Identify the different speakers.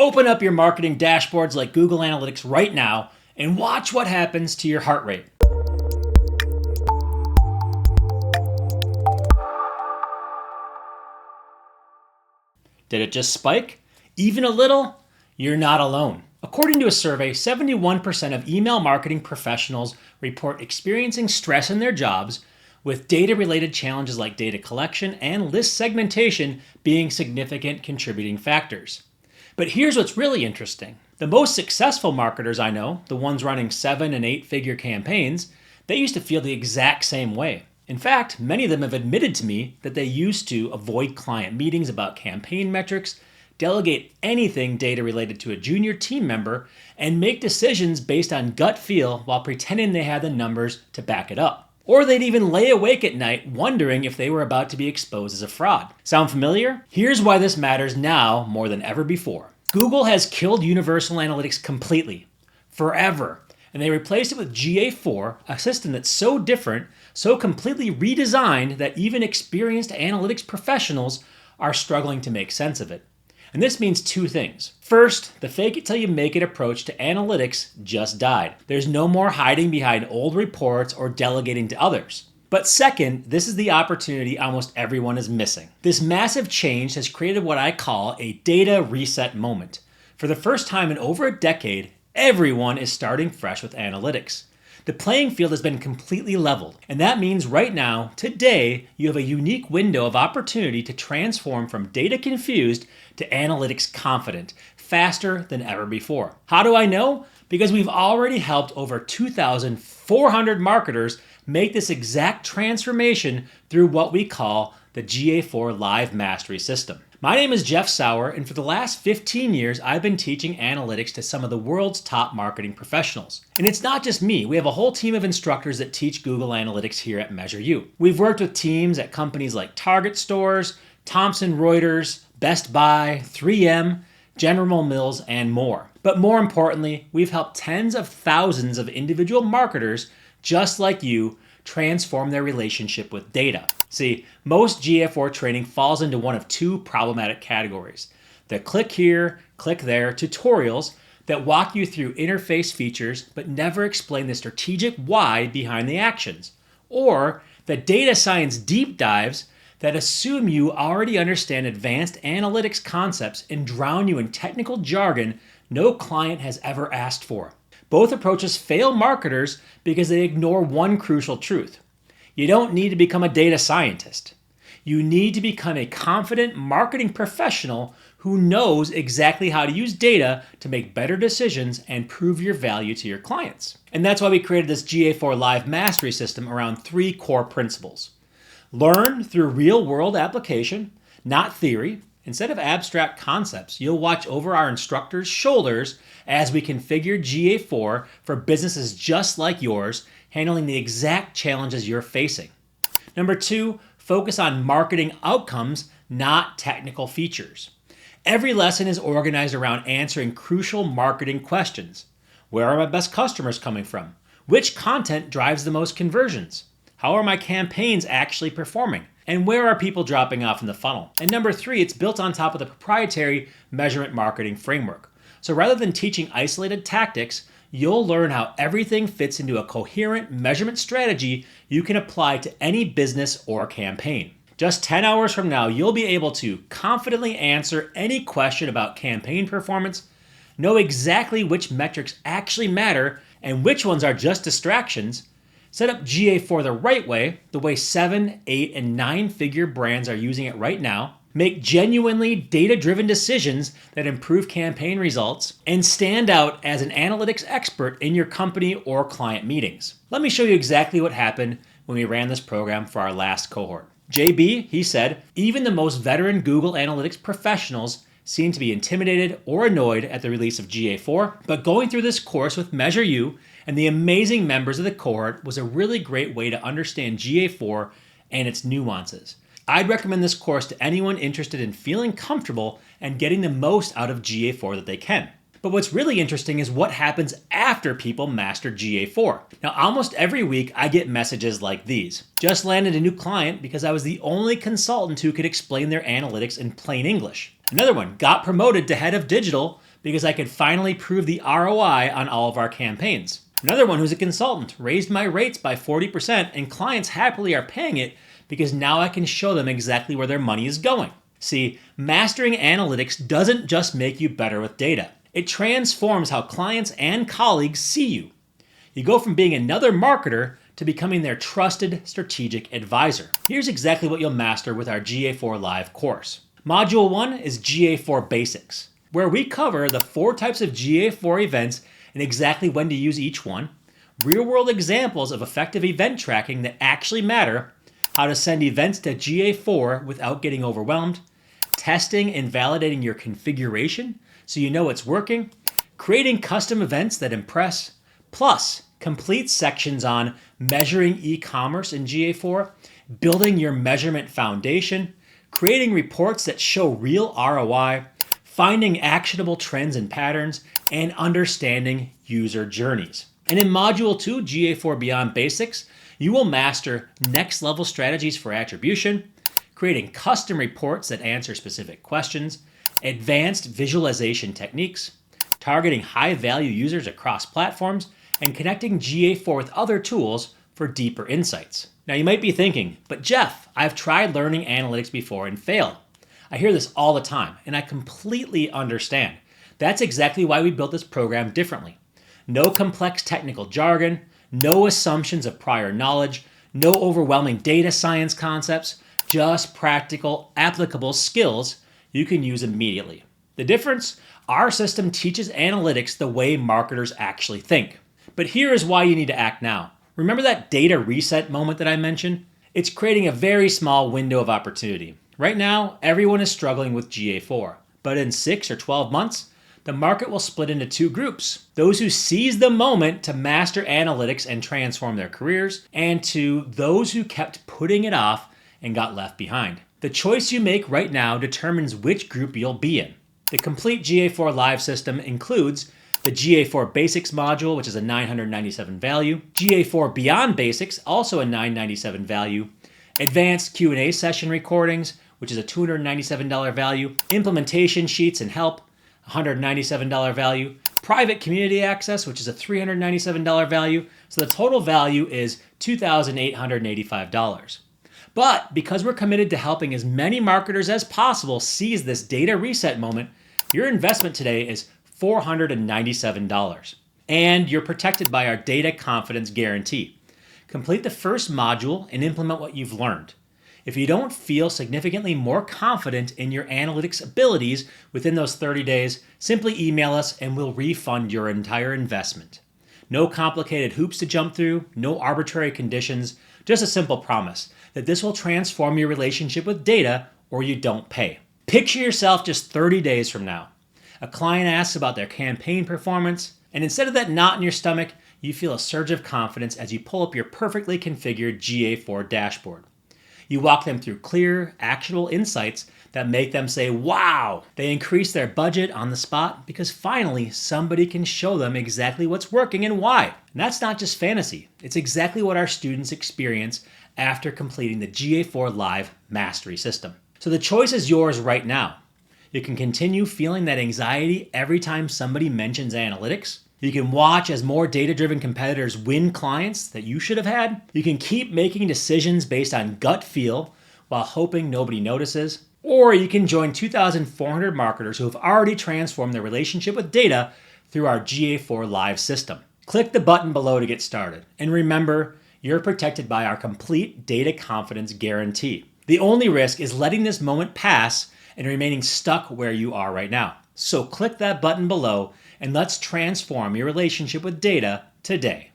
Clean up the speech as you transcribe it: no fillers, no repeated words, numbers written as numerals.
Speaker 1: Open up your marketing dashboards like Google Analytics right now and watch what happens to your heart rate. Did it just spike? Even a little? You're not alone. According to a survey, 71% of email marketing professionals report experiencing stress in their jobs, with data-related challenges like data collection and list segmentation being significant contributing factors. But here's what's really interesting. The most successful marketers I know, the ones running 7- and 8-figure campaigns, they used to feel the exact same way. In fact, many of them have admitted to me that they used to avoid client meetings about campaign metrics, delegate anything data related to a junior team member, and make decisions based on gut feel while pretending they had the numbers to back it up. Or they'd even lay awake at night wondering if they were about to be exposed as a fraud. Sound familiar? Here's why this matters now more than ever before. Google has killed Universal Analytics completely, forever, and they replaced it with GA4, a system that's so different, so completely redesigned that even experienced analytics professionals are struggling to make sense of it. And this means two things. First, the fake it till you make it approach to analytics just died. There's no more hiding behind old reports or delegating to others. But second, this is the opportunity almost everyone is missing. This massive change has created what I call a data reset moment. For the first time in over a decade, everyone is starting fresh with analytics. The playing field has been completely leveled, and that means right now, today, you have a unique window of opportunity to transform from data confused to analytics confident, faster than ever before. How do I know? Because we've already helped over 2,400 marketers make this exact transformation through what we call the GA4 Live Mastery System. My name is Jeff Sauer, and for the last 15 years, I've been teaching analytics to some of the world's top marketing professionals. And it's not just me. We have a whole team of instructors that teach Google Analytics here at Measure U. We've worked with teams at companies like Target Stores, Thomson Reuters, Best Buy, 3M, General Mills, and more. But more importantly, we've helped tens of thousands of individual marketers just like you transform their relationship with data. See, most GA4 training falls into one of two problematic categories. The click here, click there tutorials that walk you through interface features but never explain the strategic why behind the actions. Or the data science deep dives that assume you already understand advanced analytics concepts and drown you in technical jargon no client has ever asked for. Both approaches fail marketers because they ignore one crucial truth. You don't need to become a data scientist. You need to become a confident marketing professional who knows exactly how to use data to make better decisions and prove your value to your clients. And that's why we created this GA4 Live Mastery System around three core principles. Learn through real-world application, not theory. Instead of abstract concepts, you'll watch over our instructors' shoulders as we configure GA4 for businesses just like yours, handling the exact challenges you're facing. Number two, focus on marketing outcomes, not technical features. Every lesson is organized around answering crucial marketing questions. Where are my best customers coming from? Which content drives the most conversions? How are my campaigns actually performing? And where are people dropping off in the funnel? And number three, it's built on top of the proprietary measurement marketing framework. So rather than teaching isolated tactics, you'll learn how everything fits into a coherent measurement strategy you can apply to any business or campaign. Just 10 hours from now, you'll be able to confidently answer any question about campaign performance, know exactly which metrics actually matter and which ones are just distractions, set up GA4 the right way, the way 7, 8, and 9-figure brands are using it right now, make genuinely data-driven decisions that improve campaign results, and stand out as an analytics expert in your company or client meetings. Let me show you exactly what happened when we ran this program for our last cohort. JB, he said, even the most veteran Google Analytics professionals seem to be intimidated or annoyed at the release of GA4, but going through this course with Measure U and the amazing members of the cohort was a really great way to understand GA4 and its nuances. I'd recommend this course to anyone interested in feeling comfortable and getting the most out of GA4 that they can. But what's really interesting is what happens after people master GA4. Now, almost every week I get messages like these. Just landed a new client because I was the only consultant who could explain their analytics in plain English. Another one, got promoted to head of digital because I could finally prove the ROI on all of our campaigns. Another one who's a consultant raised my rates by 40%, and clients happily are paying it because now I can show them exactly where their money is going. See, mastering analytics doesn't just make you better with data. It transforms how clients and colleagues see you. You go from being another marketer to becoming their trusted strategic advisor. Here's exactly what you'll master with our GA4 Live course. Module 1 is GA4 Basics, where we cover the 4 types of GA4 events and exactly when to use each one, real-world examples of effective event tracking that actually matter, how to send events to GA4 without getting overwhelmed, testing and validating your configuration so you know it's working, creating custom events that impress, plus complete sections on measuring e-commerce in GA4, building your measurement foundation, creating reports that show real ROI, finding actionable trends and patterns, and understanding user journeys. And in Module 2, GA4 Beyond Basics, you will master next-level strategies for attribution, creating custom reports that answer specific questions, advanced visualization techniques, targeting high-value users across platforms, and connecting GA4 with other tools for deeper insights. Now you might be thinking, but Jeff, I've tried learning analytics before and failed. I hear this all the time, and I completely understand. That's exactly why we built this program differently. No complex technical jargon, no assumptions of prior knowledge, no overwhelming data science concepts, just practical, applicable skills you can use immediately. The difference? Our system teaches analytics the way marketers actually think. But here is why you need to act now. Remember that data reset moment that I mentioned? It's creating a very small window of opportunity. Right now, everyone is struggling with GA4, but in 6 or 12 months, the market will split into 2 groups. Those who seize the moment to master analytics and transform their careers, and to those who kept putting it off and got left behind. The choice you make right now determines which group you'll be in. The complete GA4 Live system includes the GA4 Basics module, which is a $997 value, GA4 Beyond Basics, also a $997 value, advanced Q&A session recordings, which is a $297 value, implementation sheets and help, $197 value, private community access, which is a $397 value, so the total value is $2,885. But because we're committed to helping as many marketers as possible seize this data reset moment, your investment today is $497. And you're protected by our data confidence guarantee. Complete the first module and implement what you've learned. If you don't feel significantly more confident in your analytics abilities within those 30 days, simply email us and we'll refund your entire investment. No complicated hoops to jump through, no arbitrary conditions, just a simple promise that this will transform your relationship with data or you don't pay. Picture yourself just 30 days from now. A client asks about their campaign performance, and instead of that knot in your stomach, you feel a surge of confidence as you pull up your perfectly configured GA4 dashboard. You walk them through clear, actionable insights that make them say, wow! They increase their budget on the spot because finally somebody can show them exactly what's working and why. And that's not just fantasy. It's exactly what our students experience after completing the GA4 Live Mastery System. So the choice is yours right now. You can continue feeling that anxiety every time somebody mentions analytics. You can watch as more data-driven competitors win clients that you should have had. You can keep making decisions based on gut feel while hoping nobody notices. Or you can join 2,400 marketers who have already transformed their relationship with data through our GA4 Live system. Click the button below to get started. And remember, you're protected by our complete data confidence guarantee. The only risk is letting this moment pass and remaining stuck where you are right now. So click that button below and let's transform your relationship with data today.